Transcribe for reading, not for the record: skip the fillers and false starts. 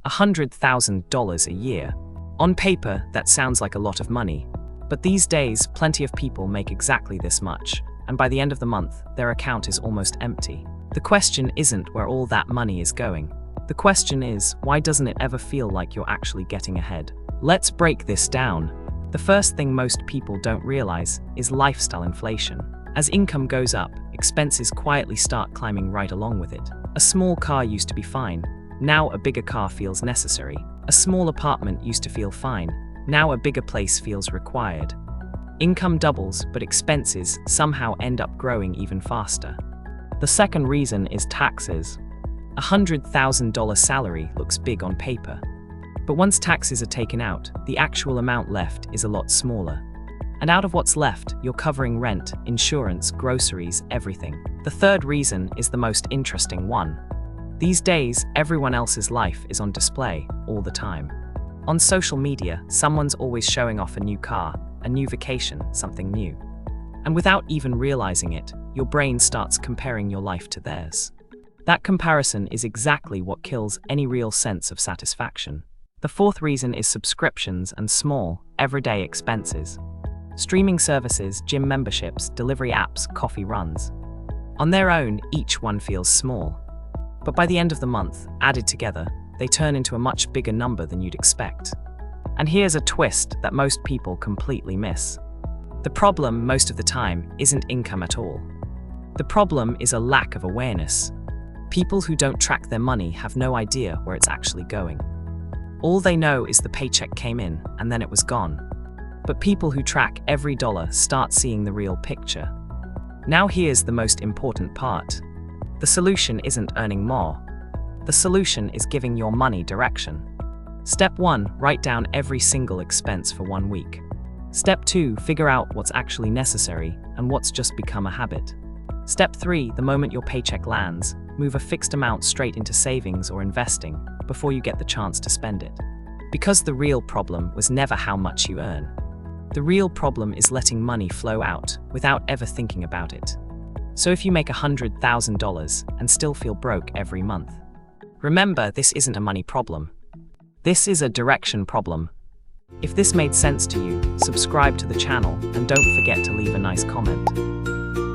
$100,000 a year. On paper, that sounds like a lot of money. But these days, plenty of people make exactly this much, and by the end of the month, their account is almost empty. The question isn't where all that money is going. The question is, why doesn't it ever feel like you're actually getting ahead? Let's break this down. The first thing most people don't realize is lifestyle inflation. As income goes up, expenses quietly start climbing right along with it. A small car used to be fine. Now a bigger car feels necessary. A small apartment used to feel fine. Now a bigger place feels required. Income doubles, but expenses somehow end up growing even faster. The second reason is taxes. A $100,000 salary looks big on paper. But once taxes are taken out, the actual amount left is a lot smaller. And out of what's left, you're covering rent, insurance, groceries, everything. The third reason is the most interesting one. These days, everyone else's life is on display all the time. On social media, someone's always showing off a new car, a new vacation, something new. And without even realizing it, your brain starts comparing your life to theirs. That comparison is exactly what kills any real sense of satisfaction. The fourth reason is subscriptions and small, everyday expenses. Streaming services, gym memberships, delivery apps, coffee runs. On their own, each one feels small. But by the end of the month, added together, they turn into a much bigger number than you'd expect. And here's a twist that most people completely miss. The problem, most of the time, isn't income at all. The problem is a lack of awareness. People who don't track their money have no idea where it's actually going. All they know is the paycheck came in and then it was gone. But people who track every dollar start seeing the real picture. Now here's the most important part. The solution isn't earning more. The solution is giving your money direction. Step 1, write down every single expense for 1 week. Step 2, figure out what's actually necessary and what's just become a habit. Step 3, the moment your paycheck lands, move a fixed amount straight into savings or investing before you get the chance to spend it. Because the real problem was never how much you earn. The real problem is letting money flow out without ever thinking about it. So if you make $100,000 and still feel broke every month, remember, this isn't a money problem. This is a direction problem. If this made sense to you, subscribe to the channel and don't forget to leave a nice comment.